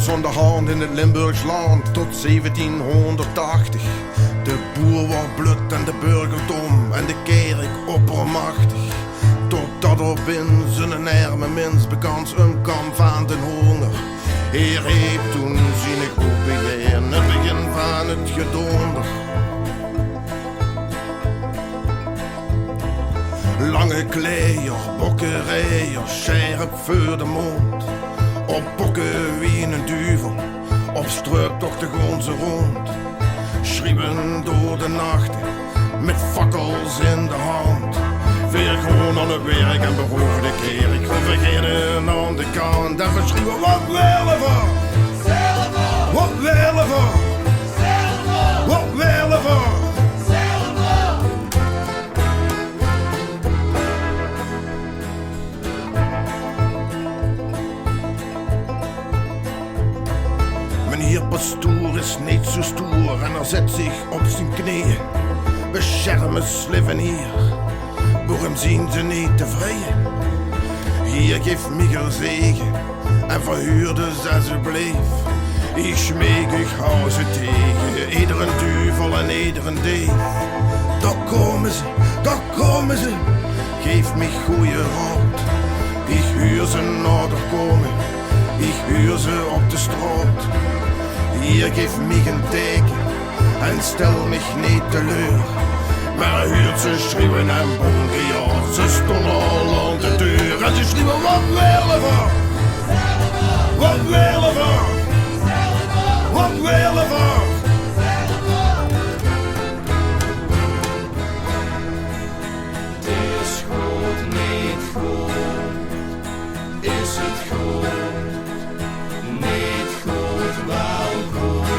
was aan de hand in het Limburgs land tot 1780. De boer was blut en de burgerdom en de kerk oppermachtig. Totdat op in zijn arme mens bekans omkwam van den honger. Heer heeft toen zien ik ook weer het begin van het gedonder. Lange kleier, bokkerijen, scherp voor de mond. Op bokken wie een duvel, op struiktochten gewoon ze rond. Schreeuwen door de nachten, met fakkels in de hand. Weer gewoon aan het werk en behoven de kerk. We beginnen aan de kant en we schreeuwen wat willen we? Wat willen we? Wat willen we? Meneer pastoor is niet zo stoer en hij zet zich op zijn knieën. Beschermen sliffen hier, voor hem zien ze niet tevreden. Hier geeft Michael zegen en verhuurde ze alsjeblieft. Ik smeek, ik hou ze tegen, iedere duivel en iedere dief. Daar komen ze, geef me goeie raad. Ik huur ze nader komen, ik huur ze op de straat. Hier geef me een teken en stel me niet teleur. Maar huurt ze schreeuwen en bonken, ja, ze stonden al aan de deur. En ze schreeuwen, wat willen we? Wat willen we? Wat willen we? Het is goed, niet goed. Is het goed? Niet goed, wel goed.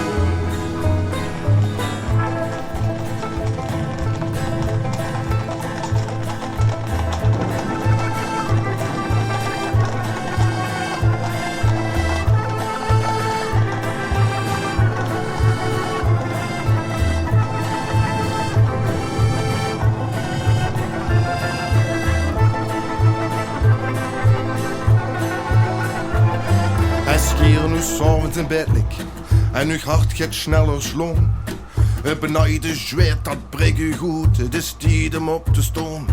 Hier nu s'avonds in bed lig en uw hart gaat sneller slaan. Het benijde zweet dat breekt u goed, het is tijd om op te staan.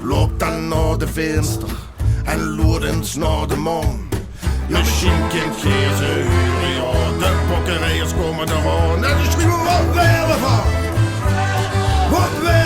Loop dan naar de venster en loert eens naar de maan. Misschien kent geen ze huren, ja, de bokkerijers komen eraan. En ze schreeuwen, wat willen we? Wat willen we?